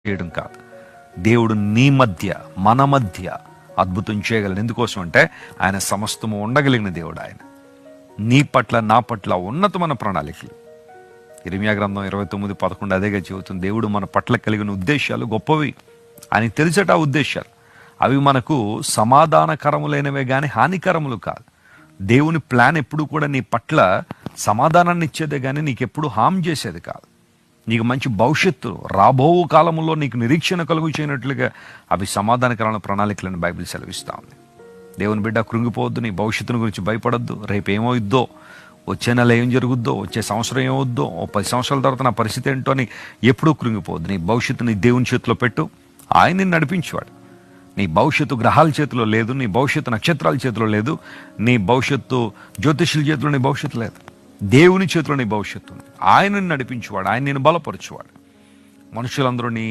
చేయడం కాదు. దేవుడు నీ మధ్య, మన మధ్య అద్భుతం చేయగలడు. ఎందుకోసం అంటే ఆయన సమస్తము ఉండగలిగిన దేవుడు. ఆయన నీ పట్ల, నా పట్ల ఉన్నతమైన ప్రణాళికలు. ఇర్మీయా గ్రంథం 29:11 అదేగా చెబుతుంది. దేవుడు మన పట్ల కలిగిన ఉద్దేశాలు గొప్పవి. ఆయనకి తెలిసేట ఆ ఉద్దేశాలు. అవి మనకు సమాధానకరములైనవే కానీ హానికరములు కాదు. దేవుని ప్లాన్ ఎప్పుడు కూడా నీ పట్ల సమాధానాన్ని ఇచ్చేదే కానీ నీకు ఎప్పుడు హామ్ చేసేది కాదు. నీకు మంచి భవిష్యత్తు, రాబో కాలంలో నీకు నిరీక్షణ కలుగు చేయనట్లుగా అవి సమాధానకరమైన ప్రణాళికలను బైబిల్ సెలవిస్తూ ఉంది. దేవుని బిడ్డ, కృంగిపోవద్దు. నీ భవిష్యత్తుని గురించి భయపడద్దు. రేపు ఏమవుద్దో, వచ్చే నెల ఏం జరుగుద్దో, వచ్చే సంవత్సరం ఏమవుద్దో, 10 సంవత్సరాల తర్వాత నా పరిస్థితి ఏంటో అని ఎప్పుడూ కృంగిపోవద్దు. నీ భవిష్యత్తు నీ దేవుని చేతిలో పెట్టు. ఆయన నిన్ను నడిపించేవాడు. నీ భవిష్యత్తు గ్రహాల చేతిలో లేదు, నీ భవిష్యత్తు నక్షత్రాల చేతిలో లేదు, నీ భవిష్యత్తు జ్యోతిష్యుల చేతిలో నీ భవిష్యత్తు లేదు. దేవుని చేతిలో నీ భవిష్యత్తు ఉంది. ఆయనని నడిపించేవాడు, ఆయన నేను బలపరచువాడు. మనుషులందరూ నీ